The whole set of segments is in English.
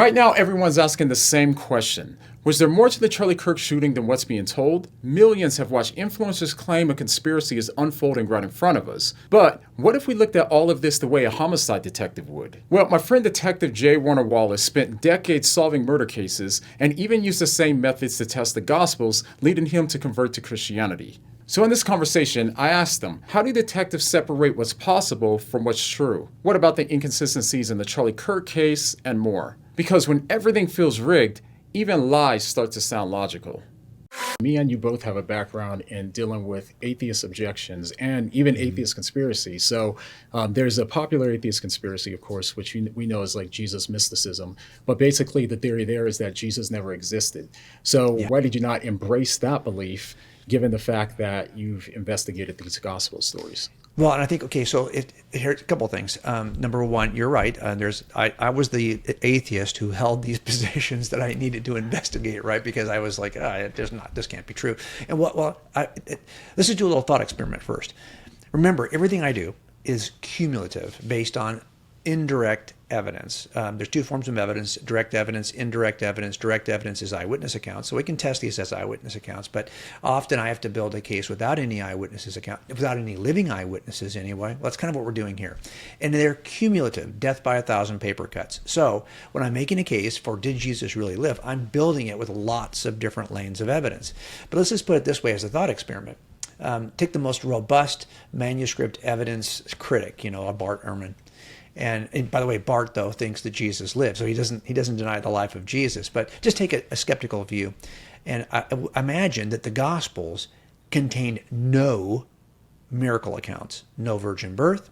Right now, everyone's asking the same question. Was there more to the Charlie Kirk shooting than what's being told? Millions have watched influencers claim a conspiracy is unfolding right in front of us. But what if we looked at all of this the way a homicide detective would? Well, my friend Detective J. Warner Wallace spent decades solving murder cases and even used the same methods to test the Gospels, leading him to convert to Christianity. So in this conversation, I asked them, how do detectives separate what's possible from what's true? What about the inconsistencies in the Charlie Kirk case and more? Because when everything feels rigged, even lies start to sound logical. Me and you both have a background in dealing with atheist objections and even atheist conspiracies. So there's a popular atheist conspiracy, of course, which we know is like Jesus mysticism. But basically the theory there is that Jesus never existed. So why did you not embrace that belief, given the fact that you've investigated these gospel stories? Well, and I think, okay, so here's a couple of things. Number one, you're right. I was the atheist who held these positions that I needed to investigate, right? Because I was like, this can't be true. And let's just do a little thought experiment first. Remember, everything I do is cumulative based on indirect evidence. There's two forms of evidence: direct evidence, indirect evidence. Direct evidence is eyewitness accounts, so we can test these as eyewitness accounts, but often I have to build a case without any eyewitnesses without any living eyewitnesses anyway. Well, that's kind of what we're doing here. And they're cumulative, death by 1,000 paper cuts. So when I'm making a case for did Jesus really live, I'm building it with lots of different lanes of evidence. But let's just put it this way as a thought experiment. Take the most robust manuscript evidence critic, a Bart Ehrman. And by the way, Bart, though, thinks that Jesus lived, so he doesn't deny the life of Jesus. But just take a skeptical view, and I imagine that the Gospels contained no miracle accounts, no virgin birth,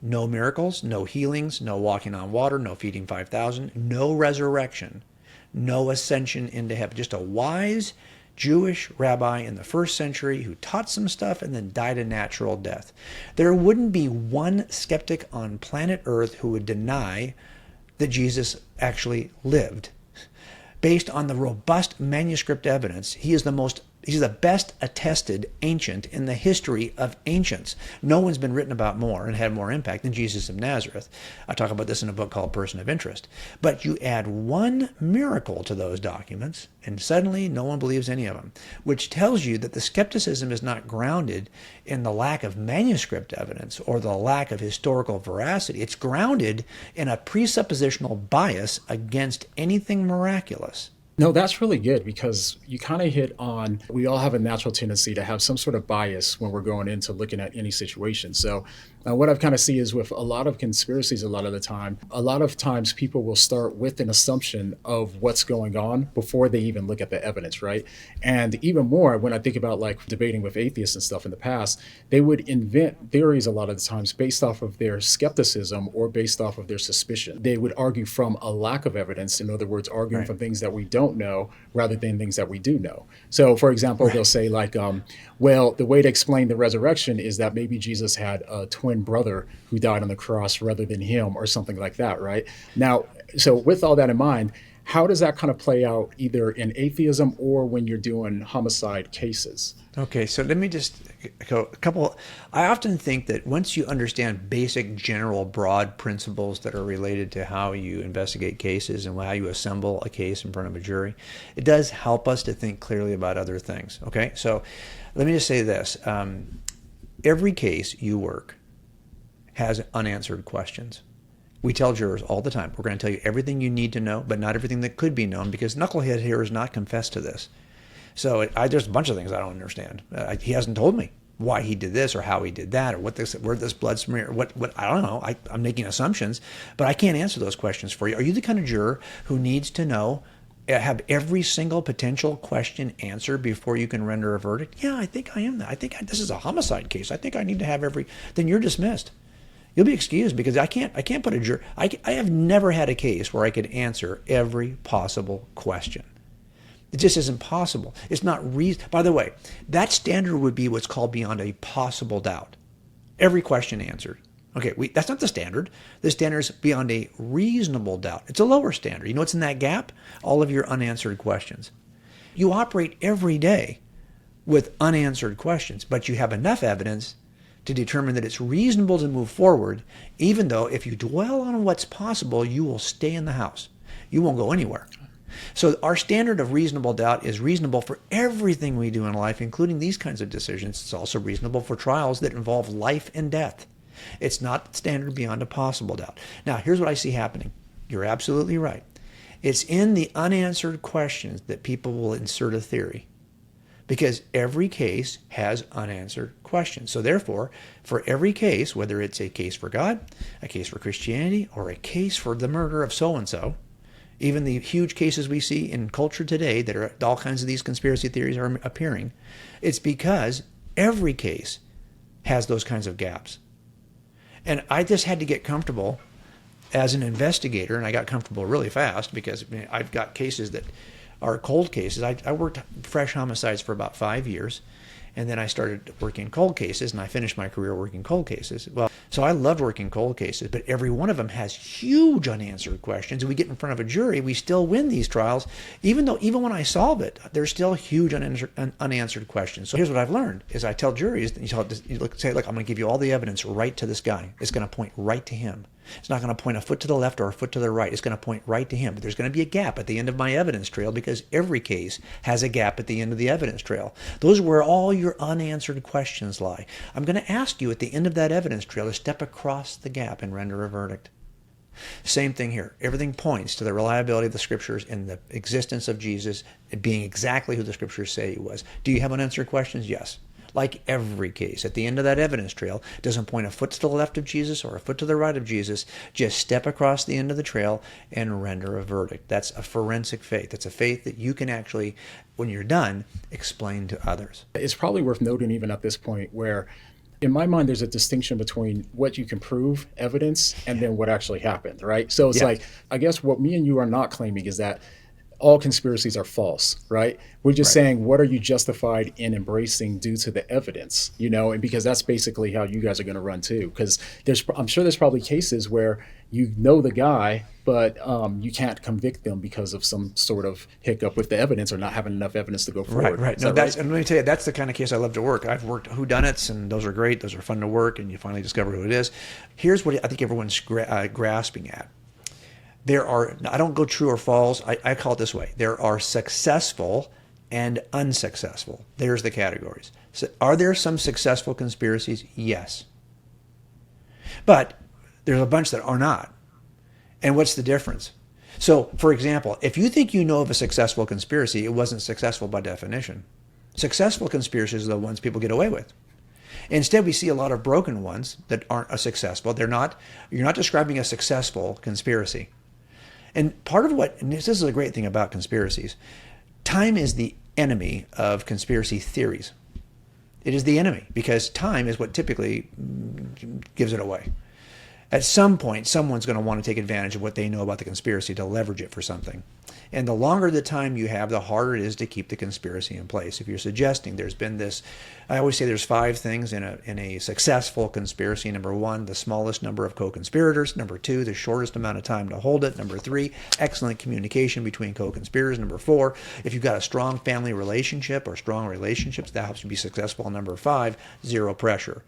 no miracles, no healings, no walking on water, no feeding 5,000, no resurrection, no ascension into heaven. Just a wise Jewish rabbi in the first century who taught some stuff and then died a natural death. There wouldn't be one skeptic on planet Earth who would deny that Jesus actually lived. Based on the robust manuscript evidence, he's the best attested ancient in the history of ancients. No one's been written about more and had more impact than Jesus of Nazareth. I talk about this in a book called Person of Interest. But you add one miracle to those documents, and suddenly no one believes any of them, which tells you that the skepticism is not grounded in the lack of manuscript evidence or the lack of historical veracity. It's grounded in a presuppositional bias against anything miraculous. No, that's really good, because you kind of hit on, we all have a natural tendency to have some sort of bias when we're going into looking at any situation. So what I've kind of see is with a lot of conspiracies, a lot of times people will start with an assumption of what's going on before they even look at the evidence, right? And even more, when I think about like debating with atheists and stuff in the past, they would invent theories a lot of the times based off of their skepticism or based off of their suspicion. They would argue from a lack of evidence, in other words, arguing from things that we don't know rather than things that we do know. So for example, they'll say like, well, the way to explain the resurrection is that maybe Jesus had a twin brother who died on the cross rather than him, or something like that, right? Now, so with all that in mind, how does that kind of play out either in atheism or when you're doing homicide cases? Okay, so let me just go a couple. I often think that once you understand basic, general, broad principles that are related to how you investigate cases and how you assemble a case in front of a jury, it does help us to think clearly about other things. Okay, so let me just say this. Every case you work has unanswered questions. We tell jurors all the time, we're going to tell you everything you need to know, but not everything that could be known, because knucklehead here has not confessed to this. So there's a bunch of things I don't understand. He hasn't told me why he did this or how he did that or where this blood smear, what I don't know. I'm making assumptions, but I can't answer those questions for you. Are you the kind of juror who needs to know, have every single potential question answered before you can render a verdict? Yeah, I think I am that. This is a homicide case. I think I need to have then you're dismissed. You'll be excused, because I can't put a juror. I have never had a case where I could answer every possible question. It just isn't possible. It's not reason. By the way, that standard would be what's called beyond a possible doubt. Every question answered. Okay, that's not the standard. The standard is beyond a reasonable doubt. It's a lower standard. You know what's in that gap? All of your unanswered questions. You operate every day with unanswered questions, but you have enough evidence to determine that it's reasonable to move forward, even though if you dwell on what's possible, you will stay in the house. you won't go anywhere. So our standard of reasonable doubt is reasonable for everything we do in life, including these kinds of decisions. It's also reasonable for trials that involve life and death. It's not standard beyond a possible doubt. Now, here's what I see happening. You're absolutely right. It's in the unanswered questions that people will insert a theory, because every case has unanswered questions. So therefore, for every case, whether it's a case for God, a case for Christianity, or a case for the murder of so-and-so, even the huge cases we see in culture today that are all kinds of these conspiracy theories are appearing, it's because every case has those kinds of gaps. And I just had to get comfortable as an investigator, and I got comfortable really fast because I've got cases that are cold cases. I worked fresh homicides for about 5 years, and then I started working cold cases, and I finished my career working cold cases. Well, so I loved working cold cases, but every one of them has huge unanswered questions. And we get in front of a jury, we still win these trials, even when I solve it, there's still huge unanswered questions. So here's what I've learned: is I tell juries, say, look, I'm going to give you all the evidence right to this guy. It's going to point right to him. It's not going to point a foot to the left or a foot to the right. It's going to point right to him. But there's going to be a gap at the end of my evidence trail, because every case has a gap at the end of the evidence trail. Those are where all your unanswered questions lie. I'm going to ask you at the end of that evidence trail to step across the gap and render a verdict. Same thing here. Everything points to the reliability of the scriptures and the existence of Jesus being exactly who the scriptures say he was. Do you have unanswered questions? Yes. Like every case, at the end of that evidence trail, doesn't point a foot to the left of Jesus or a foot to the right of Jesus. Just step across the end of the trail and render a verdict. That's a forensic faith. That's a faith that you can actually, when you're done, explain to others. It's probably worth noting even at this point where, in my mind, there's a distinction between what you can prove, evidence, and then what actually happened, right? So it's like, I guess what me and you are not claiming is that all conspiracies are false, right? We're just saying, what are you justified in embracing due to the evidence, and because that's basically how you guys are going to run too. Because I'm sure there's probably cases where you know the guy, but you can't convict them because of some sort of hiccup with the evidence or not having enough evidence to go forward. Right. No, and let me tell you, that's the kind of case I love to work. I've worked whodunits, and those are great. Those are fun to work, and you finally discover who it is. Here's what I think everyone's grasping at. I don't go true or false. I call it this way. There are successful and unsuccessful. There's the categories. So are there some successful conspiracies? Yes. But there's a bunch that are not. And what's the difference? So, for example, if you think you know of a successful conspiracy, it wasn't successful by definition. Successful conspiracies are the ones people get away with. Instead, we see a lot of broken ones that aren't successful. You're not describing a successful conspiracy. And part of and this is a great thing about conspiracies, time is the enemy of conspiracy theories. It is the enemy because time is what typically gives it away. At some point, someone's going to want to take advantage of what they know about the conspiracy to leverage it for something. And the longer the time you have, the harder it is to keep the conspiracy in place. If you're suggesting there's been this, I always say there's 5 things in a successful conspiracy. Number 1, the smallest number of co-conspirators. Number 2, the shortest amount of time to hold it. Number 3, excellent communication between co-conspirators. Number 4, if you've got a strong family relationship or strong relationships, that helps you be successful. Number 5, zero pressure.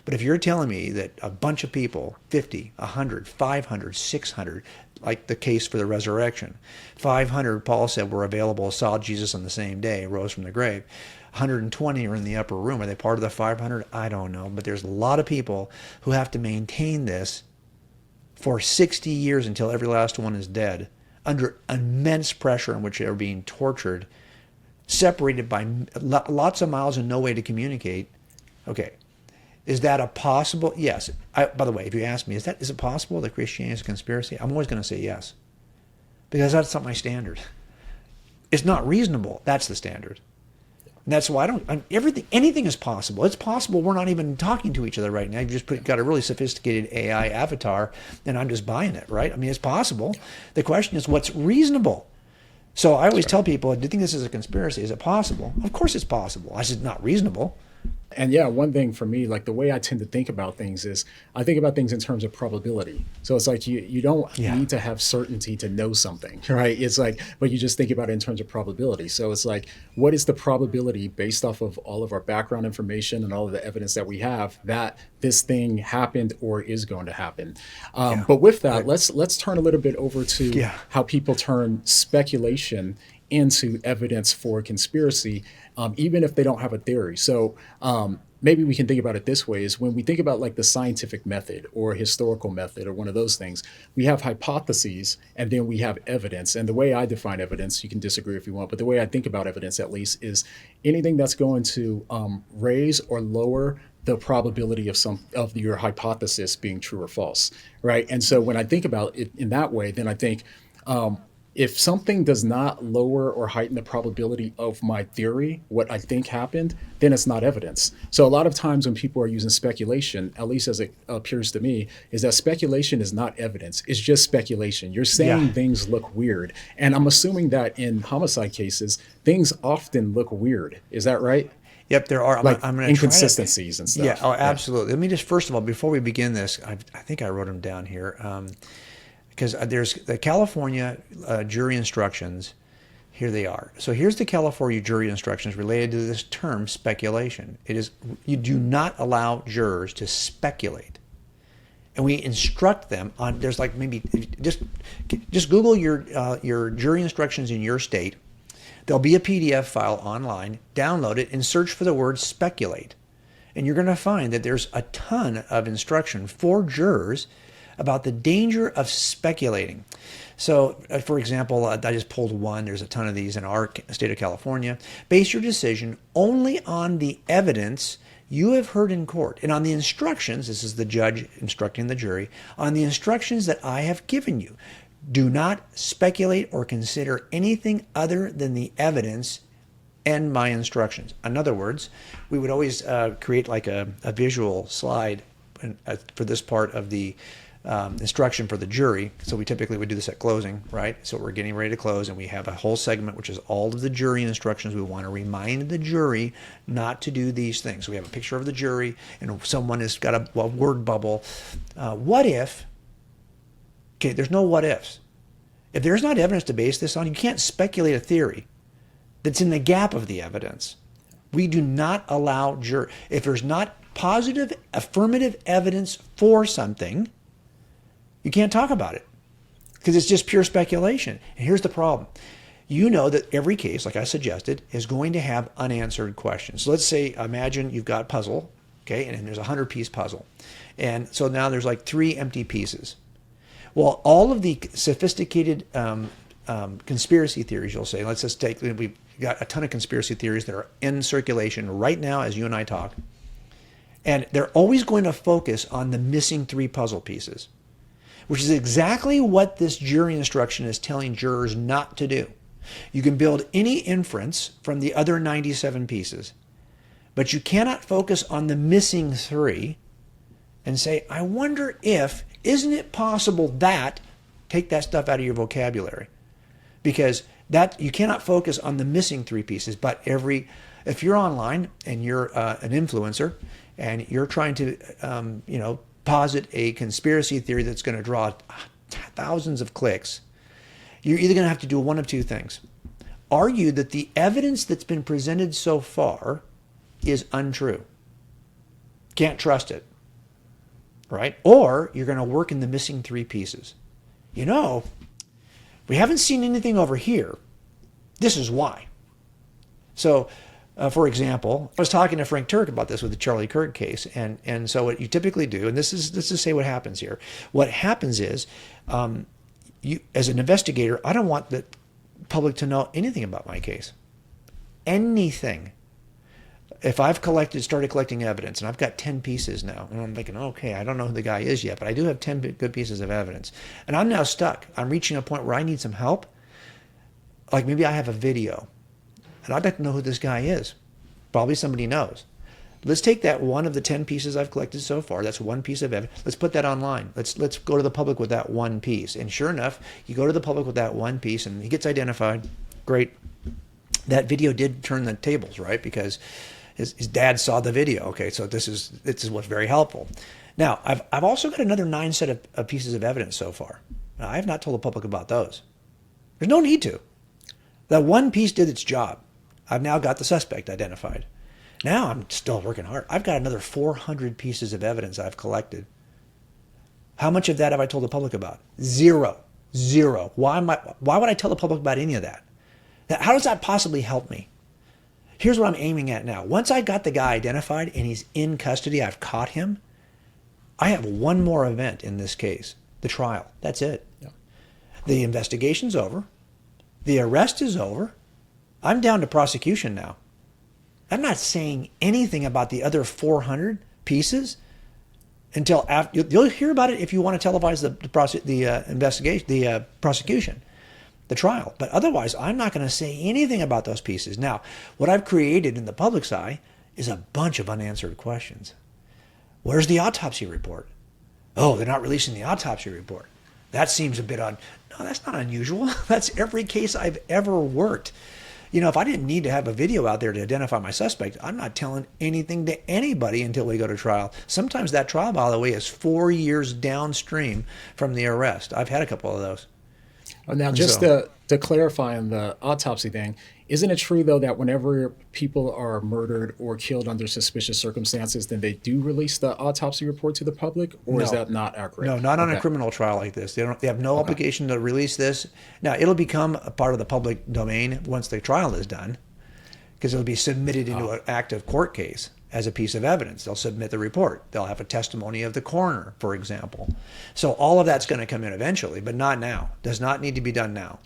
But if you're telling me that a bunch of people, 50, 100, 500, 600, like the case for the resurrection, 500, Paul said, were available, saw Jesus on the same day, rose from the grave. 120 are in the upper room. Are they part of the 500? I don't know. But there's a lot of people who have to maintain this for 60 years until every last one is dead, under immense pressure in which they're being tortured, separated by lots of miles and no way to communicate. Okay. Is that a possible? Yes. By the way, if you ask me, is it possible that Christianity is a conspiracy? I'm always going to say yes, because that's not my standard. It's not reasonable. That's the standard. And that's why anything is possible. It's possible we're not even talking to each other right now. You've just got a really sophisticated AI avatar, and I'm just buying it, right? I mean, it's possible. The question is, what's reasonable? So I always tell people, do you think this is a conspiracy? Is it possible? Of course it's possible. I said, not reasonable. And yeah, one thing for me, like the way I tend to think about things is I think about things in terms of probability. So it's like you don't Yeah. need to have certainty to know something, right? It's like, but you just think about it in terms of probability. So it's like, what is the probability based off of all of our background information and all of the evidence that we have that this thing happened or is going to happen? Yeah. But with that, Right. let's turn a little bit over to Yeah. how people turn speculation into evidence for conspiracy, even if they don't have a theory. So maybe we can think about it this way: is when we think about like the scientific method or historical method or one of those things, we have hypotheses and then we have evidence. And the way I define evidence, you can disagree if you want, but the way I think about evidence, at least, is anything that's going to raise or lower the probability of some of your hypothesis being true or false, right? And so when I think about it in that way, then I think if something does not lower or heighten the probability of my theory, what I think happened, then it's not evidence. So a lot of times when people are using speculation, at least as it appears to me, is that speculation is not evidence. It's just speculation. You're saying Yeah. things look weird. And I'm assuming that in homicide cases, things often look weird. Is that right? Yep, there are. Like I'm going to inconsistencies and stuff. Yeah, oh, absolutely. Let me just, first of all, before we begin this, I think I wrote them down here, because there's the California jury instructions. Here they are. So here's the California jury instructions related to this term speculation. It is, you do not allow jurors to speculate. And we instruct them on, there's like maybe, just Google your jury instructions in your state. There'll be a PDF file online, download it, and search for the word speculate. And you're going to find that there's a ton of instruction for jurors about the danger of speculating. So, for example, I just pulled one. There's a ton of these in our state of California. Base your decision only on the evidence you have heard in court and on the instructions, this is the judge instructing the jury, on the instructions that I have given you. Do not speculate or consider anything other than the evidence and my instructions. In other words, we would always create like a visual slide for this part of the instruction for the jury. So we typically would do this at closing, right? So we're getting ready to close and we have a whole segment which is all of the jury instructions. We want to remind the jury not to do these things. So we have a picture of the jury and someone has got a word bubble. What if? Okay, there's no what ifs. If there's not evidence to base this on, you can't speculate a theory that's in the gap of the evidence. We do not allow if there's not positive, affirmative evidence for something, you can't talk about it because it's just pure speculation. And here's the problem. You know that every case, like I suggested, is going to have unanswered questions. So let's say, imagine you've got a puzzle, okay, and there's a 100-piece puzzle. And so now there's like 3 empty pieces. Well, all of the sophisticated conspiracy theories, you'll say, let's just take, we've got a ton of conspiracy theories that are in circulation right now as you and I talk. And they're always going to focus on the missing 3 puzzle pieces, which is exactly what this jury instruction is telling jurors not to do. You can build any inference from the other 97 pieces, but you cannot focus on the missing 3 and say, I wonder if, isn't it possible that, take that stuff out of your vocabulary. Because that you cannot focus on the missing 3 pieces, but if you're online and you're an influencer and you're trying to, posit a conspiracy theory that's going to draw thousands of clicks, you're either going to have to do one of 2 things. Argue that the evidence that's been presented so far is untrue. Can't trust it. Right? Or you're going to work in the missing 3 pieces. We haven't seen anything over here. This is why. So, for example, I was talking to Frank Turk about this with the Charlie Kirk case, and so what you typically do, and let's just say what happens here. What happens is, you as an investigator, I don't want the public to know anything about my case. Anything. If I've started collecting evidence, and I've got 10 pieces now, and I'm thinking, okay, I don't know who the guy is yet, but I do have 10 good pieces of evidence, and I'm now stuck. I'm reaching a point where I need some help. Like maybe I have a video, and I'd like to know who this guy is. Probably somebody knows. Let's take that one of the 10 pieces I've collected so far. That's one piece of evidence. Let's put that online. Let's go to the public with that one piece. And sure enough, you go to the public with that one piece, and he gets identified. Great. That video did turn the tables, right? Because his dad saw the video. Okay, so this is what's very helpful. Now, I've also got another 9 set of pieces of evidence so far. Now, I have not told the public about those. There's no need to. That one piece did its job. I've now got the suspect identified. Now I'm still working hard. I've got another 400 pieces of evidence I've collected. How much of that have I told the public about? Zero. Why would I tell the public about any of that? Now, how does that possibly help me? Here's what I'm aiming at now. Once I got the guy identified and he's in custody, I've caught him, I have one more event in this case, the trial. That's it. Yeah. The investigation's over. The arrest is over. I'm down to prosecution now. I'm not saying anything about the other 400 pieces until after. You'll hear about it if you want to televise the prosecution, the trial. But otherwise, I'm not going to say anything about those pieces. Now, what I've created in the public's eye is a bunch of unanswered questions. Where's the autopsy report? Oh, they're not releasing the autopsy report. That seems a bit No, that's not unusual. That's every case I've ever worked. You know, if I didn't need to have a video out there to identify my suspect, I'm not telling anything to anybody until we go to trial. Sometimes that trial, by the way, is 4 years downstream from the arrest. I've had a couple of those. Now, just to clarify on the autopsy thing, isn't it true, though, that whenever people are murdered or killed under suspicious circumstances, then they do release the autopsy report to the public? Or is that not accurate? No, not on a criminal trial like this. They have no obligation to release this. Now, it'll become a part of the public domain once the trial is done, because it'll be submitted into an active court case as a piece of evidence. They'll submit the report. They'll have a testimony of the coroner, for example. So all of that's going to come in eventually, but not now. Does not need to be done now.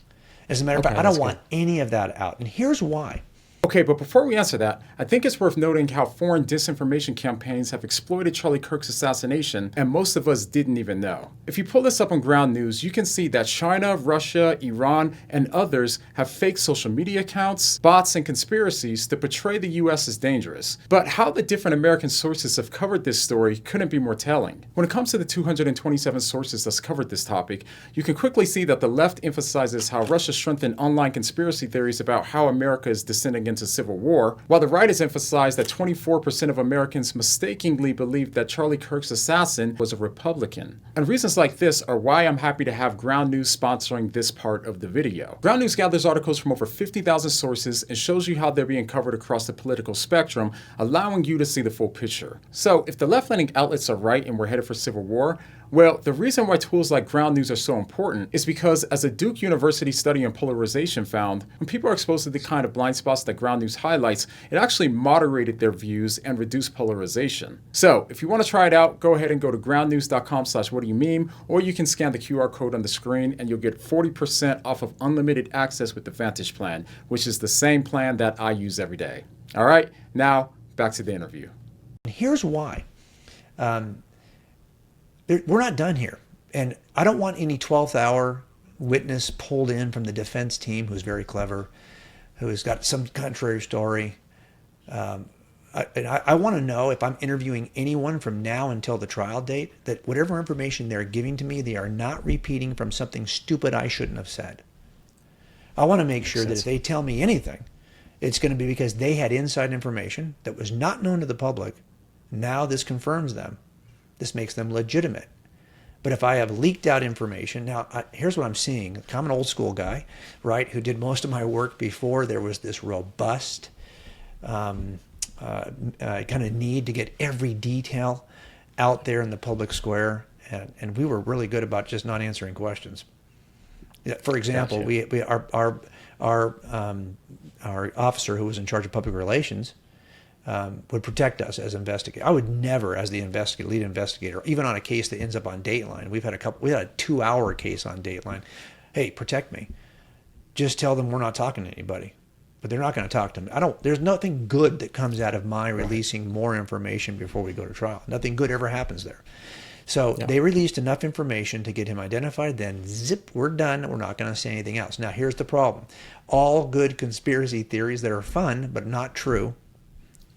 As a matter of fact, I don't want any of that out. And here's why. Okay, but before we answer that, I think it's worth noting how foreign disinformation campaigns have exploited Charlie Kirk's assassination, and most of us didn't even know. If you pull this up on Ground News, you can see that China, Russia, Iran, and others have fake social media accounts, bots, and conspiracies to portray the US as dangerous. But how the different American sources have covered this story couldn't be more telling. When it comes to the 227 sources that's covered this topic, you can quickly see that the left emphasizes how Russia strengthened online conspiracy theories about how America is descending into civil war, while the right has emphasized that 24% of Americans mistakenly believed that Charlie Kirk's assassin was a Republican. And reasons like this are why I'm happy to have Ground News sponsoring this part of the video. Ground News gathers articles from over 50,000 sources and shows you how they're being covered across the political spectrum, allowing you to see the full picture. So if the left-leaning outlets are right and we're headed for civil war, well, the reason why tools like Ground News are so important is because, as a Duke University study on polarization found, when people are exposed to the kind of blind spots that Ground News highlights, it actually moderated their views and reduced polarization. So, if you want to try it out, go ahead and go to groundnews.com/whatdoyoumeme, or you can scan the QR code on the screen and you'll get 40% off of unlimited access with the Vantage plan, which is the same plan that I use every day. All right, now back to the interview. Here's why. We're not done here. And I don't want any 12th hour witness pulled in from the defense team who's very clever, who has got some contrary story. I want to know, if I'm interviewing anyone from now until the trial date, that whatever information they're giving to me, they are not repeating from something stupid I shouldn't have said. I want to make sure that if they tell me anything, it's going to be because they had inside information that was not known to the public. Now this confirms them. This makes them legitimate. But if I have leaked out information, now here's what I'm seeing. I'm an old school guy, right, who did most of my work before there was this robust kind of need to get every detail out there in the public square. And we were really good about just not answering questions. For example, gotcha. Our officer who was in charge of public relations would protect us as investigators. I would never, as the lead investigator, even on a case that ends up on Dateline. We had a 2-hour case on Dateline. Hey, protect me. Just tell them we're not talking to anybody. But they're not going to talk to me. There's nothing good that comes out of my releasing more information before we go to trial. Nothing good ever happens there. So they released enough information to get him identified, then zip, we're done. We're not going to say anything else. Now, here's the problem. All good conspiracy theories that are fun but not true,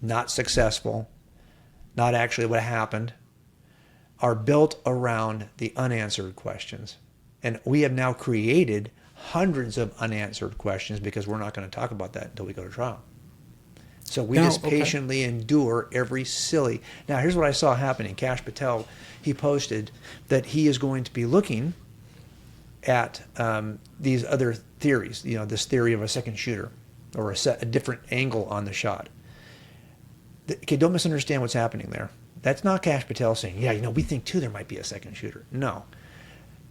not successful, not actually what happened, are built around the unanswered questions. And we have now created hundreds of unanswered questions because we're not going to talk about that until we go to trial. So we Now, just patiently endure every silly. Now, here's what I saw happening. Cash Patel, he posted that he is going to be looking at these other theories, this theory of a second shooter or a different angle on the shot. Okay, don't misunderstand what's happening there. That's not Cash Patel saying, yeah, we think too there might be a second shooter. No.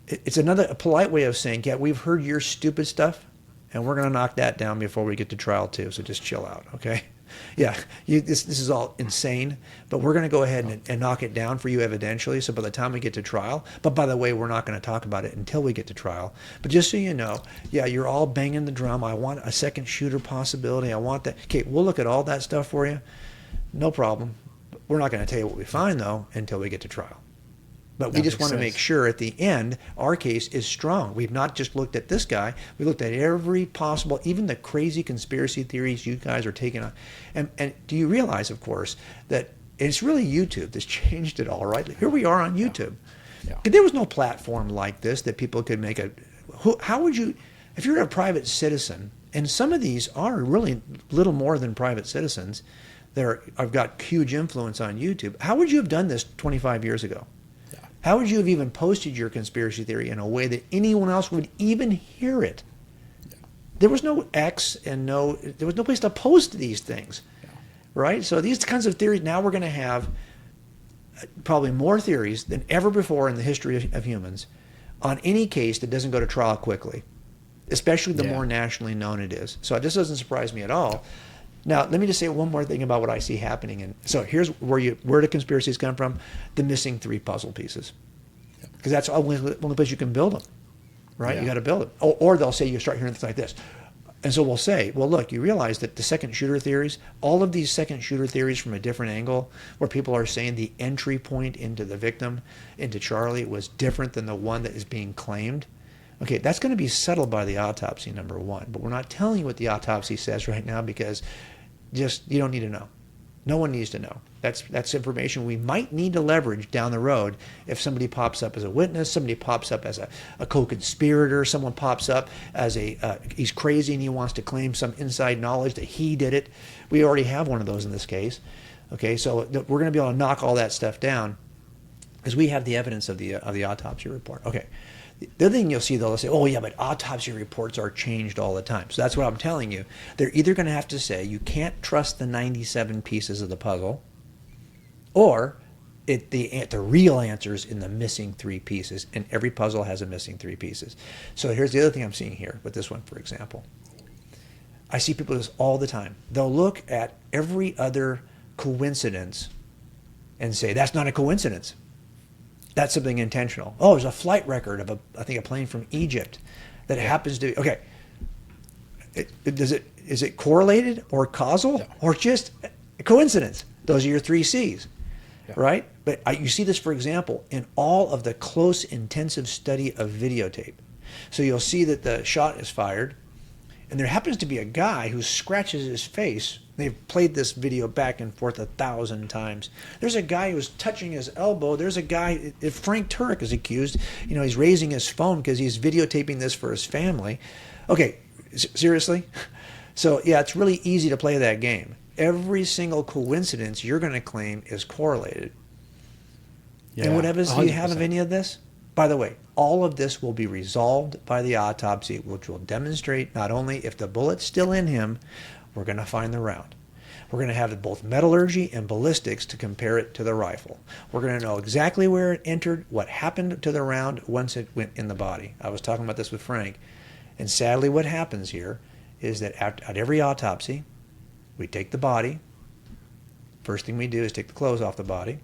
It's a polite way of saying, yeah, we've heard your stupid stuff, and we're going to knock that down before we get to trial too, so just chill out, okay? Yeah, this is all insane, but we're going to go ahead and knock it down for you evidentially, so by the time we get to trial, but by the way, we're not going to talk about it until we get to trial. But just so you know, yeah, you're all banging the drum. I want a second shooter possibility. I want that. Okay, we'll look at all that stuff for you. No problem. We're not going to tell you what we find, though, until we get to trial. But we just want to make sure at the end our case is strong. We've not just looked at this guy. We looked at every possible, even the crazy conspiracy theories you guys are taking on. And do you realize, of course, that it's really YouTube that's changed it all, right? Here we are on YouTube. Yeah. There was no platform like this that people could make how would you, if you're a private citizen, and some of these are really little more than private citizens, I've got huge influence on YouTube. How would you have done this 25 years ago? Yeah. How would you have even posted your conspiracy theory in a way that anyone else would even hear it? Yeah. There was no X and there was no place to post these things, right? So these kinds of theories, now we're going to have probably more theories than ever before in the history of humans on any case that doesn't go to trial quickly, especially the more nationally known it is. So this doesn't surprise me at all. Now, let me just say one more thing about what I see happening. And so here's where the conspiracies come from: the missing 3 puzzle pieces, because that's the only place you can build them, right? You got to build them. Or they'll say you start hearing things like this, and so we'll say, well, look, you realize that the second shooter theories, all of these second shooter theories from a different angle, where people are saying the entry point into the victim, into Charlie, was different than the one that is being claimed. Okay, that's going to be settled by the autopsy, number one. But we're not telling you what the autopsy says right now, because you don't need to know. No one needs to know. That's information we might need to leverage down the road if somebody pops up as a witness, somebody pops up as a co-conspirator, someone pops up as he's crazy and he wants to claim some inside knowledge that he did it. We already have one of those in this case. Okay, so we're going to be able to knock all that stuff down because we have the evidence of the autopsy report. Okay. The other thing you'll see, they'll say, oh, yeah, but autopsy reports are changed all the time. So that's what I'm telling you. They're either going to have to say you can't trust the 97 pieces of the puzzle, or the real answer's in the missing 3 pieces, and every puzzle has a missing 3 pieces. So here's the other thing I'm seeing here with this one, for example. I see people do this all the time. They'll look at every other coincidence and say, that's not a coincidence. That's something intentional. Oh, there's a flight record of a plane from Egypt that happens to be, okay. Is it correlated or causal or just a coincidence? Those are your 3 C's, right? But you see this, for example, in all of the close, intensive study of videotape. So you'll see that the shot is fired, and there happens to be a guy who scratches his face. They've played this video back and forth 1,000 times. There's a guy who's touching his elbow. There's a guy, if Frank Turek is accused, he's raising his phone because he's videotaping this for his family. Okay, seriously? So, yeah, it's really easy to play that game. Every single coincidence you're going to claim is correlated. Yeah, and what evidence do you have of any of this? By the way, all of this will be resolved by the autopsy, which will demonstrate not only if the bullet's still in him, we're going to find the round. We're going to have both metallurgy and ballistics to compare it to the rifle. We're going to know exactly where it entered, what happened to the round once it went in the body. I was talking about this with Frank. And sadly, what happens here is that at every autopsy, we take the body. First thing we do is take the clothes off the body.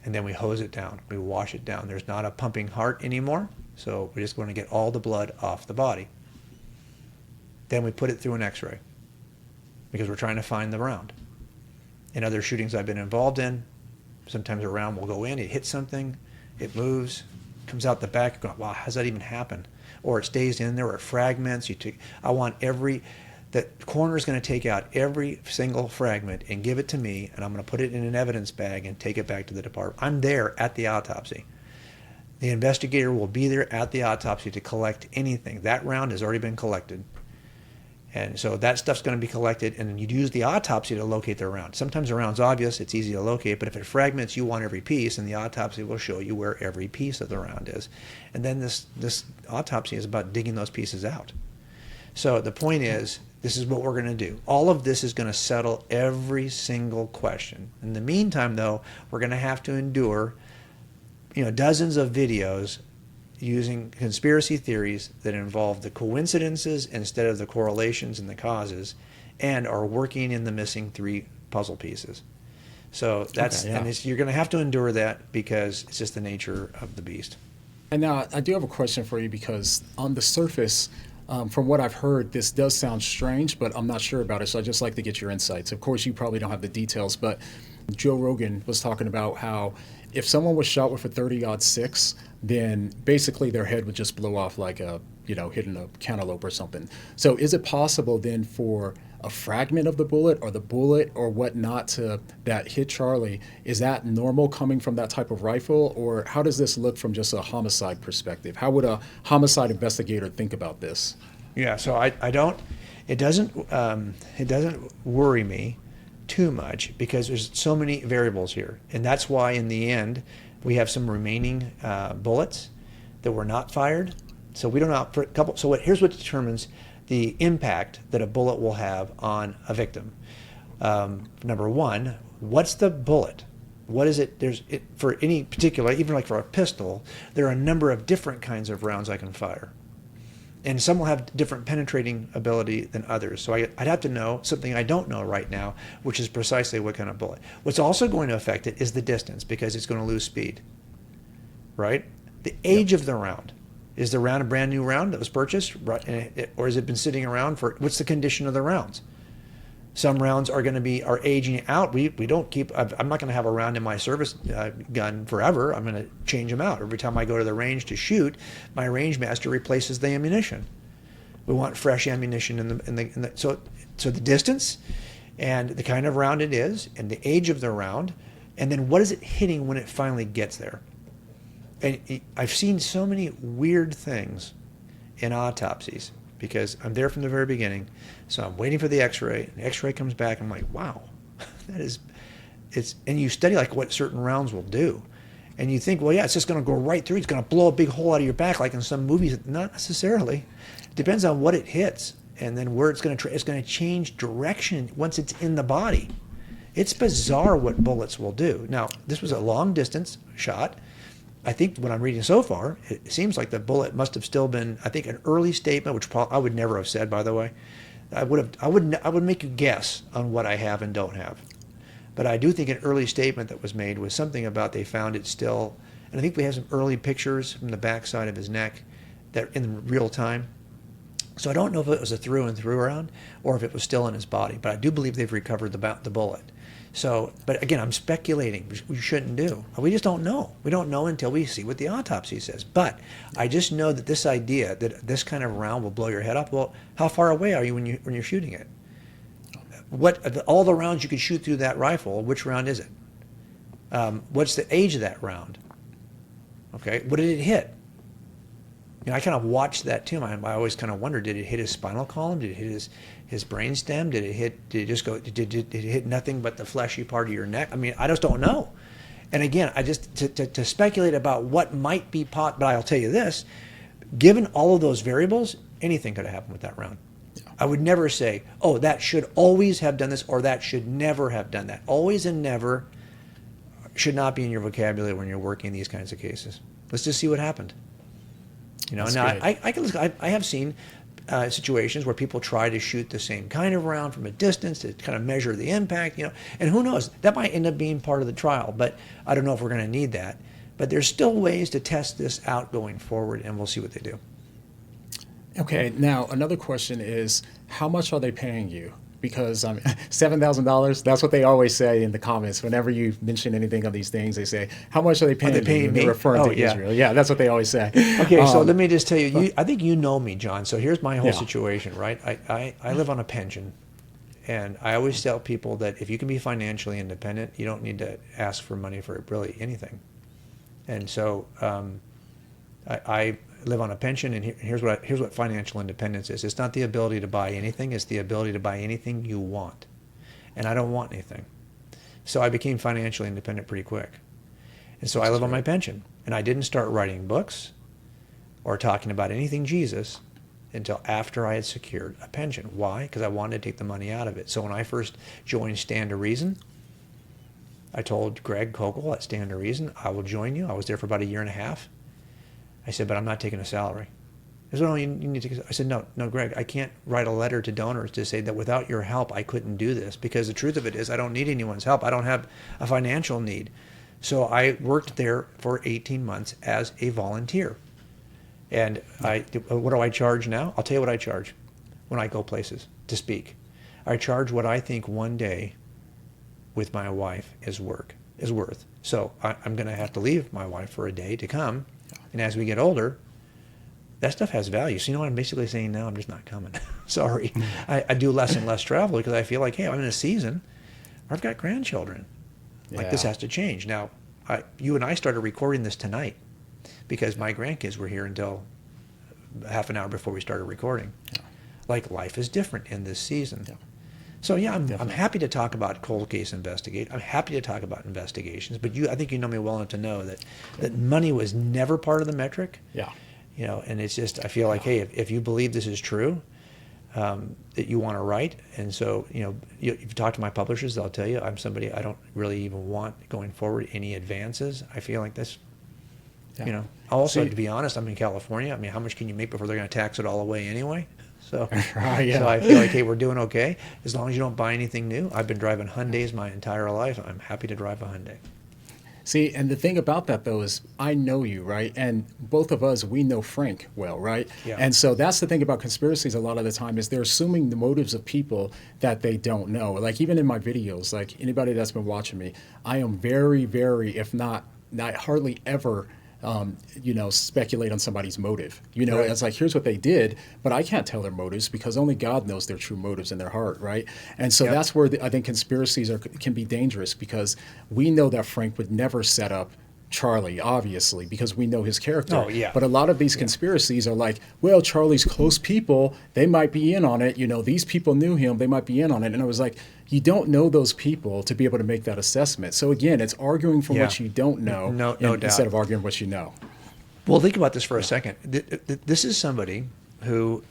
And then we hose it down. We wash it down. There's not a pumping heart anymore. So we're just going to get all the blood off the body. Then we put it through an x-ray because we're trying to find the round. In other shootings I've been involved in, sometimes a round will go in, it hits something, it moves, comes out the back, going, wow, how's that even happen? Or it stays in there, or it fragments. The coroner's going to take out every single fragment and give it to me, and I'm going to put it in an evidence bag and take it back to the department. I'm there at the autopsy. The investigator will be there at the autopsy to collect anything. That round has already been collected. And so that stuff's going to be collected, and then you'd use the autopsy to locate the round. Sometimes the round's obvious, it's easy to locate, but if it fragments, you want every piece, and the autopsy will show you where every piece of the round is. And then this autopsy is about digging those pieces out. So the point is, this is what we're going to do. All of this is going to settle every single question. In the meantime, though, we're going to have to endure, dozens of videos using conspiracy theories that involve the coincidences instead of the correlations and the causes, and are working in the missing 3 puzzle pieces. So that's you're going to have to endure that because it's just the nature of the beast. And now I do have a question for you, because on the surface, from what I've heard, this does sound strange, but I'm not sure about it. So I'd just like to get your insights. Of course, you probably don't have the details, but Joe Rogan was talking about how if someone was shot with a 30-06, then basically their head would just blow off like hitting a cantaloupe or something. So is it possible then for a fragment of the bullet or whatnot that hit Charlie, is that normal coming from that type of rifle? Or how does this look from just a homicide perspective? How would a homicide investigator think about this? Yeah, so it doesn't worry me too much because there's so many variables here. And that's why in the end, we have some remaining bullets that were not fired. So we don't know for a couple. So here's what determines the impact that a bullet will have on a victim. Number one, what's the bullet? What is it? For any particular, even like for a pistol, there are a number of different kinds of rounds I can fire. And some will have different penetrating ability than others. So I'd have to know something I don't know right now, which is precisely what kind of bullet. What's also going to affect it is the distance, because it's going to lose speed, right? The age of the round. Is the round a brand new round that was purchased, or has it been sitting around for, what's the condition of the rounds? Some rounds are aging out. We don't keep, I'm not going to have a round in my service gun forever. I'm going to change them out. Every time I go to the range to shoot, my range master replaces the ammunition. We want fresh ammunition so the distance and the kind of round it is and the age of the round, and then what is it hitting when it finally gets there? And I've seen so many weird things in autopsies because I'm there from the very beginning. So I'm waiting for the x-ray. The x-ray comes back. I'm like, wow, and you study like what certain rounds will do. And you think, well, yeah, it's just going to go right through. It's going to blow a big hole out of your back like in some movies. Not necessarily. It depends on what it hits and then where it's going to change direction once it's in the body. It's bizarre what bullets will do. Now, this was a long distance shot. I think what I'm reading so far, it seems like the bullet must have still been, I think, an early statement, which I would never have said, by the way. I would make you guess on what I have and don't have. But I do think an early statement that was made was something about they found it still, and I think we have some early pictures from the backside of his neck that in real time. So I don't know if it was a through and through round or if it was still in his body, but I do believe they've recovered the bullet. So, but again, I'm speculating, which we shouldn't do. We just don't know. We don't know until we see what the autopsy says. But I just know that this idea that this kind of round will blow your head off, well, how far away are you when you're shooting it? What all the rounds you could shoot through that rifle, which round is it? What's the age of that round? Okay, what did it hit? I kind of watched that too. I always kind of wondered, did it hit his spinal column? Did it hit his brainstem? Did it hit nothing but the fleshy part of your neck? I mean, I just don't know. And again, I just to speculate about what might be but I'll tell you this, given all of those variables, anything could have happened with that round. Yeah. I would never say, oh, that should always have done this or that should never have done that. Always and never should not be in your vocabulary when you're working these kinds of cases. Let's just see what happened. Now I have seen situations where people try to shoot the same kind of round from a distance to kind of measure the impact, and who knows, that might end up being part of the trial, but I don't know if we're going to need that. But there's still ways to test this out going forward, and we'll see what they do. Okay, now another question is, how much are they paying you? Because $7,000, that's what they always say in the comments. Whenever you mention anything of these things, they say, how much are they paying you? Me? They're referring to Israel. Yeah, that's what they always say. Okay, so let me just tell you, I think you know me, John. So here's my whole situation, right? I live on a pension. And I always tell people that if you can be financially independent, you don't need to ask for money for really anything. And so live on a pension, and here's what financial independence is. It's not the ability to buy anything. It's the ability to buy anything you want. And I don't want anything. So I became financially independent pretty quick. And so I live on my pension. And I didn't start writing books or talking about anything Jesus until after I had secured a pension. Why? Because I wanted to take the money out of it. So when I first joined Stand to Reason, I told Greg Kokel at Stand to Reason, I will join you. I was there for about a year and a half. I said, but I'm not taking a salary. He said, oh, you need to. I said, no, Greg, I can't write a letter to donors to say that without your help, I couldn't do this, because the truth of it is I don't need anyone's help. I don't have a financial need. So I worked there for 18 months as a volunteer. And what do I charge now? I'll tell you what I charge when I go places to speak. I charge what I think one day with my wife is worth. So I'm going to have to leave my wife for a day to come. And as we get older, that stuff has value. So you know what I'm basically saying now? I'm just not coming. Sorry. I do less and less travel because I feel like, hey, I'm in a season where I've got grandchildren. Like, this has to change. Now, you and I started recording this tonight because my grandkids were here until half an hour before we started recording. Yeah. Like, life is different in this season. Yeah. So yeah, I'm happy to talk about cold case investigate. I'm happy to talk about investigations, but I think you know me well enough to know that money was never part of the metric. Yeah. You know, and it's just, I feel like, hey, if you believe this is true, that you want to write, and so, you know, if you talk to my publishers, they'll tell you I'm somebody, I don't really even want going forward any advances. I feel like this, you know, also, to be honest, I'm in California. I mean, how much can you make before they're going to tax it all away anyway? So, so I feel like, hey, we're doing okay. As long as you don't buy anything new. I've been driving Hyundais my entire life. I'm happy to drive a Hyundai. See, and the thing about that, though, is I know you, right? And both of us, we know Frank well, right? Yeah. And so that's the thing about conspiracies a lot of the time is they're assuming the motives of people that they don't know. Like, even in my videos, like anybody that's been watching me, I am very, very, if not hardly ever speculate on somebody's motive. You know, It's like, here's what they did, but I can't tell their motives because only God knows their true motives in their heart, right? And so that's where I think conspiracies can be dangerous, because we know that Frank would never set up Charlie, obviously, because we know his character. Oh, yeah. But a lot of these conspiracies are like, well, Charlie's close people, they might be in on it. You know, these people knew him, they might be in on it. And I was like, you don't know those people to be able to make that assessment. So again, it's arguing from what you don't know, no doubt, instead of arguing what you know. Well, think about this for a second. This is somebody who,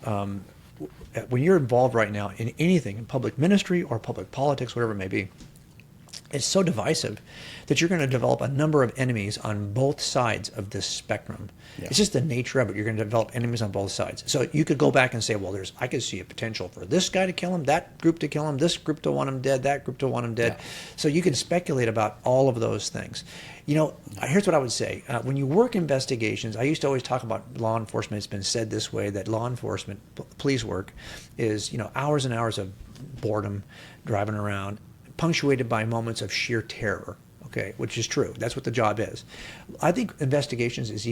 when you're involved right now in anything, in public ministry or public politics, whatever it may be, it's so divisive that you're going to develop a number of enemies on both sides of this spectrum. Yeah. It's just the nature of it. You're going to develop enemies on both sides. So you could go back and say, well, I could see a potential for this guy to kill him, that group to kill him, this group to want him dead, that group to want him dead. Yeah. So you can speculate about all of those things. You know, here's what I would say. When you work investigations, I used to always talk about law enforcement. It's been said this way, that law enforcement, police work is, you know, hours and hours of boredom, driving around, punctuated by moments of sheer terror, okay, which is true. That's what the job is. I think investigations is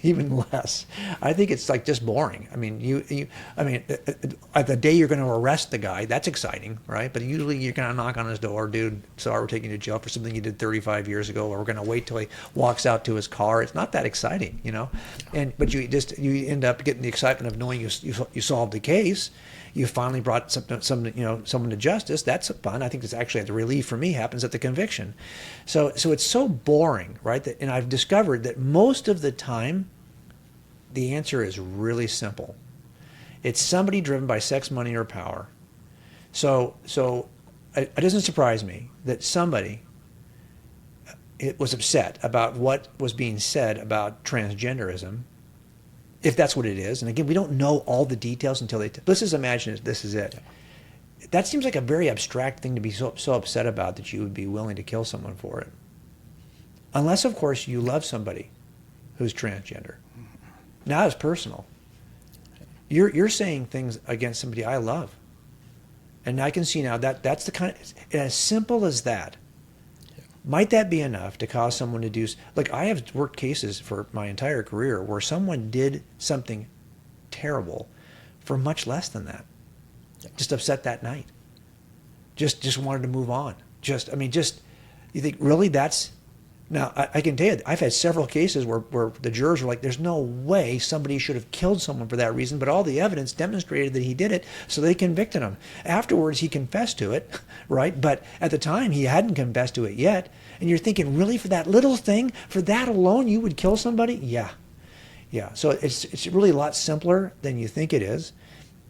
even less. I think it's like just boring. I mean, the day you're going to arrest the guy, that's exciting, right? But usually you're going to knock on his door, dude, sorry, we're taking you to jail for something you did 35 years ago, or we're going to wait till he walks out to his car. It's not that exciting, you know. But you end up getting the excitement of knowing you solved the case. You finally brought someone to justice. That's fun. I think it's actually the relief for me happens at the conviction. So it's so boring, right? And I've discovered that most of the time, the answer is really simple. It's somebody driven by sex, money, or power. So it doesn't surprise me that somebody was upset about what was being said about transgenderism, if that's what it is. And again, we don't know all the details until let's just imagine this is it. That seems like a very abstract thing to be so upset about that you would be willing to kill someone for it. Unless, of course, you love somebody who's transgender. Now it's personal. You're saying things against somebody I love. And I can see now that's the kind of, as simple as that. Might that be enough to cause someone to do, like, I have worked cases for my entire career where someone did something terrible for much less than that. Just upset that night. Just wanted to move on. You think, really, that's Now, I can tell you, I've had several cases where the jurors were like, there's no way somebody should have killed someone for that reason, but all the evidence demonstrated that he did it, so they convicted him. Afterwards, he confessed to it, right? But at the time, he hadn't confessed to it yet. And you're thinking, really, for that little thing, for that alone, you would kill somebody? Yeah. Yeah. So it's really a lot simpler than you think it is.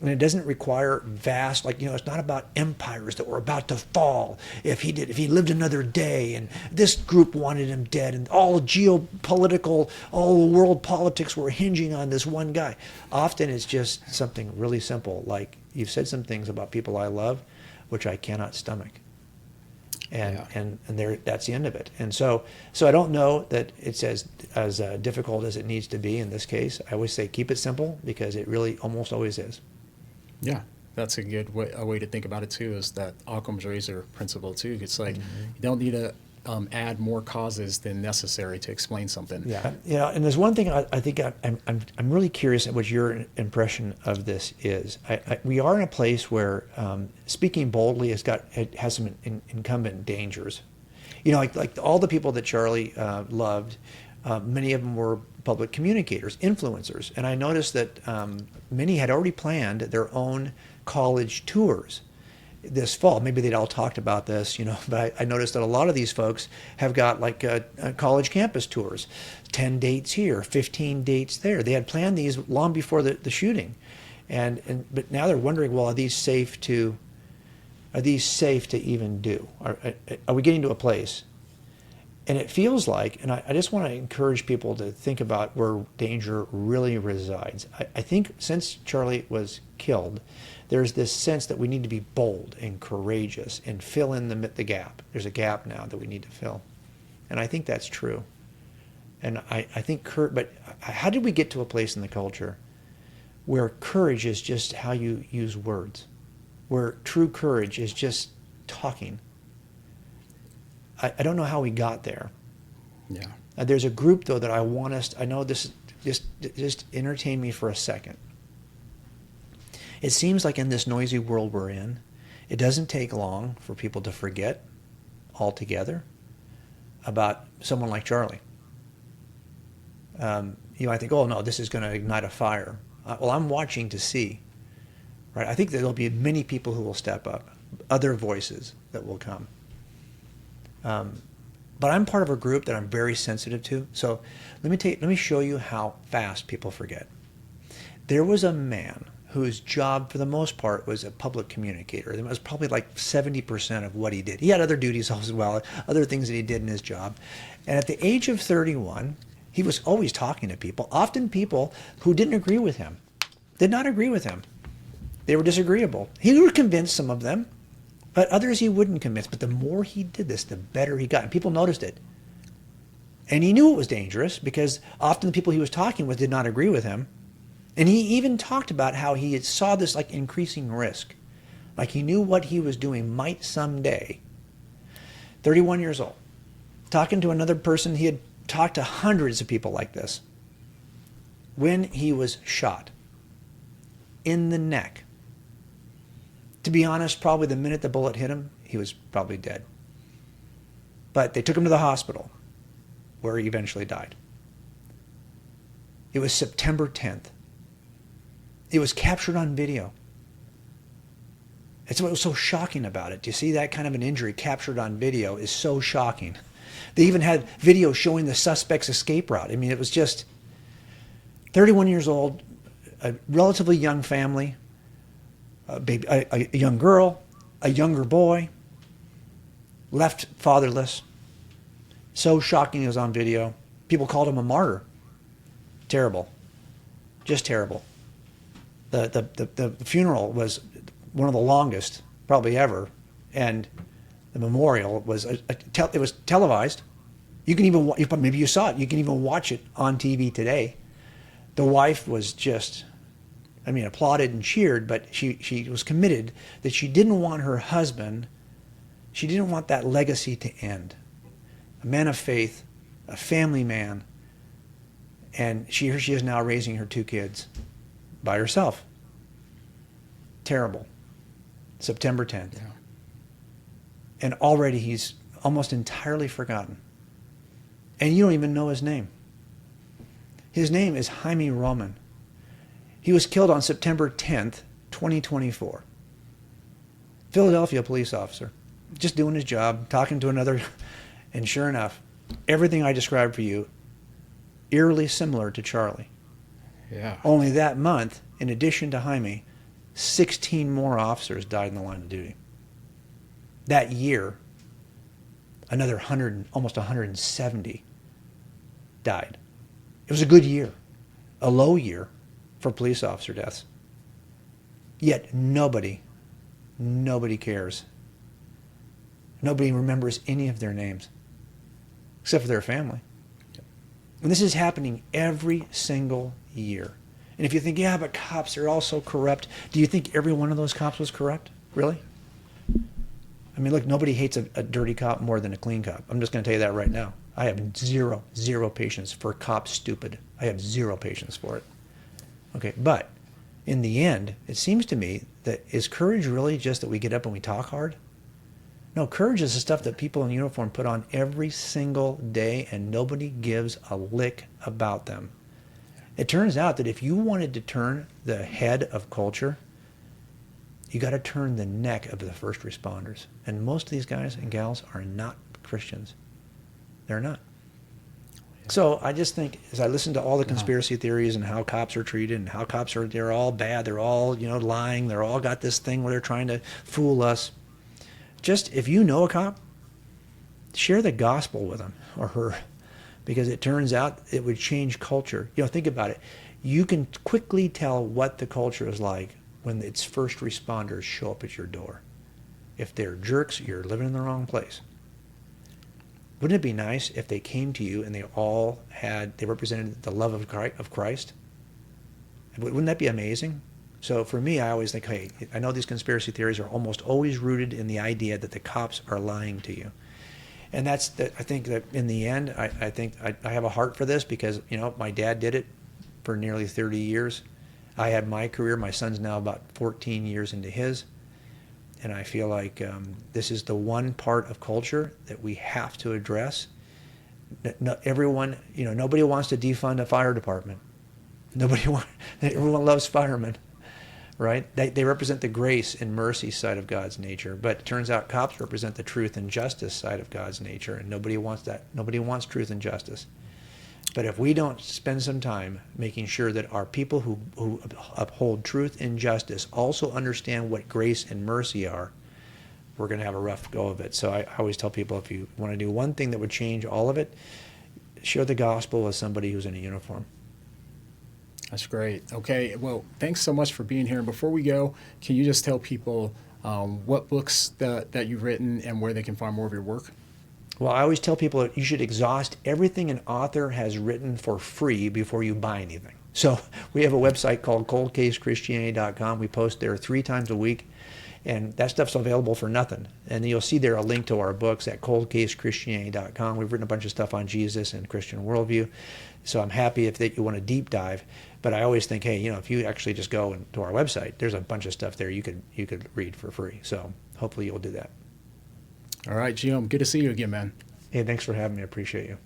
And it doesn't require vast, it's not about empires that were about to fall if he lived another day, and this group wanted him dead, and all geopolitical, all world politics were hinging on this one guy. Often it's just something really simple, like you've said some things about people I love, which I cannot stomach. And there, that's the end of it. And so I don't know that it's as difficult as it needs to be in this case. I always say keep it simple, because it really almost always is. Yeah, that's a good way to think about it too, is that Occam's razor principle too. It's like you don't need to add more causes than necessary to explain something. Yeah. And there's one thing I think I'm really curious at what your impression of this is. We are in a place where speaking boldly has some incumbent dangers. Like all the people that Charlie loved, many of them were public communicators, influencers. And I noticed that many had already planned their own college tours this fall. Maybe they'd all talked about this, but I noticed that a lot of these folks have got college campus tours, 10 dates here, 15 dates there. They had planned these long before the shooting. But now they're wondering, well, are these safe to even do? Are we getting to a place? And it feels like, and I just want to encourage people to think about where danger really resides. I think since Charlie was killed, there's this sense that we need to be bold and courageous and fill in the gap. There's a gap now that we need to fill. And I think that's true. And I think, but how did we get to a place in the culture where courage is just how you use words, where true courage is just talking? I don't know how we got there. Yeah. There's a group, though, that I know this, just entertain me for a second. It seems like in this noisy world we're in, it doesn't take long for people to forget altogether about someone like Charlie. I think, oh, no, this is going to ignite a fire. Well, I'm watching to see. Right? I think there'll be many people who will step up, other voices that will come. But I'm part of a group that I'm very sensitive to. So let me show you how fast people forget. There was a man whose job, for the most part, was a public communicator. It was probably like 70% of what he did. He had other duties as well, other things that he did in his job. And at the age of 31, he was always talking to people, often people who didn't agree with him, did not agree with him. They were disagreeable. He would convince some of them, but others he wouldn't convince. But the more he did this, the better he got. And people noticed it. And he knew it was dangerous because often the people he was talking with did not agree with him. And he even talked about how he saw this like increasing risk. Like he knew what he was doing might someday. 31 years old. Talking to another person, he had talked to hundreds of people like this. When he was shot in the neck. To be honest, probably the minute the bullet hit him, he was probably dead. But they took him to the hospital, where he eventually died. It was September 10th. It was captured on video. It's what was so shocking about it. You see that kind of an injury captured on video is so shocking. They even had video showing the suspect's escape route. I mean, it was just 31 years old, a relatively young family, a young girl, a younger boy, left fatherless. So shocking it was on video. People called him a martyr. Terrible. Just terrible. The funeral was one of the longest probably ever, and the memorial was it was televised. You can even maybe you saw it. You can even watch it on TV today. The wife was just, applauded and cheered, but she was committed that she didn't want her husband. She didn't want that legacy to end. A man of faith, a family man, and here she is now raising her two kids by herself. Terrible. September 10th. Yeah. And already he's almost entirely forgotten. And you don't even know his name. His name is Jaime Roman. He was killed on September 10th, 2024. Philadelphia police officer, just doing his job, talking to another, and sure enough, everything I described for you, eerily similar to Charlie. Yeah. Only that month, in addition to Jaime, 16 more officers died in the line of duty. That year, another 100, almost 170 died. It was a good year, a low year for police officer deaths. Yet nobody cares. Nobody remembers any of their names, except for their family. And this is happening every single year. And if you think, yeah, but cops are all so corrupt, do you think every one of those cops was corrupt? Really? I mean, look, nobody hates a dirty cop more than a clean cop. I'm just going to tell you that right now. I have zero patience for cops stupid. I have zero patience for it. Okay, but in the end, it seems to me that is courage really just that we get up and we talk hard? No, courage is the stuff that people in uniform put on every single day and nobody gives a lick about them. It turns out that if you wanted to turn the head of culture, you got to turn the neck of the first responders. And most of these guys and gals are not Christians. They're not. So I just think, as I listen to all the conspiracy theories and how cops are treated and how cops are, they're all bad, they're all, lying, they're all got this thing where they're trying to fool us. Just, if you know a cop, share the gospel with him or her, because it turns out it would change culture. Think about it. You can quickly tell what the culture is like when its first responders show up at your door. If they're jerks, you're living in the wrong place. Wouldn't it be nice if they came to you and they represented the love of Christ? Wouldn't that be amazing? So for me, I always think, hey, I know these conspiracy theories are almost always rooted in the idea that the cops are lying to you. And I think that in the end, I think I have a heart for this because, my dad did it for nearly 30 years. I had my career. My son's now about 14 years into his. And I feel like this is the one part of culture that we have to address. Everyone, nobody wants to defund a fire department. Everyone loves firemen, right? They represent the grace and mercy side of God's nature. But it turns out cops represent the truth and justice side of God's nature. And nobody wants that. Nobody wants truth and justice. But if we don't spend some time making sure that our people who uphold truth and justice also understand what grace and mercy are, we're going to have a rough go of it. So I always tell people, if you want to do one thing that would change all of it, share the gospel with somebody who's in a uniform. That's great. Okay, well, thanks so much for being here. And before we go, can you just tell people what books that you've written and where they can find more of your work? Well, I always tell people that you should exhaust everything an author has written for free before you buy anything. So we have a website called coldcasechristianity.com. We post there 3 times a week, and that stuff's available for nothing. And you'll see there a link to our books at coldcasechristianity.com. We've written a bunch of stuff on Jesus and Christian worldview. So I'm happy if you want to deep dive. But I always think, hey, if you actually just go to our website, there's a bunch of stuff there you could read for free. So hopefully you'll do that. All right, Jim, good to see you again, man. Hey, thanks for having me. I appreciate you.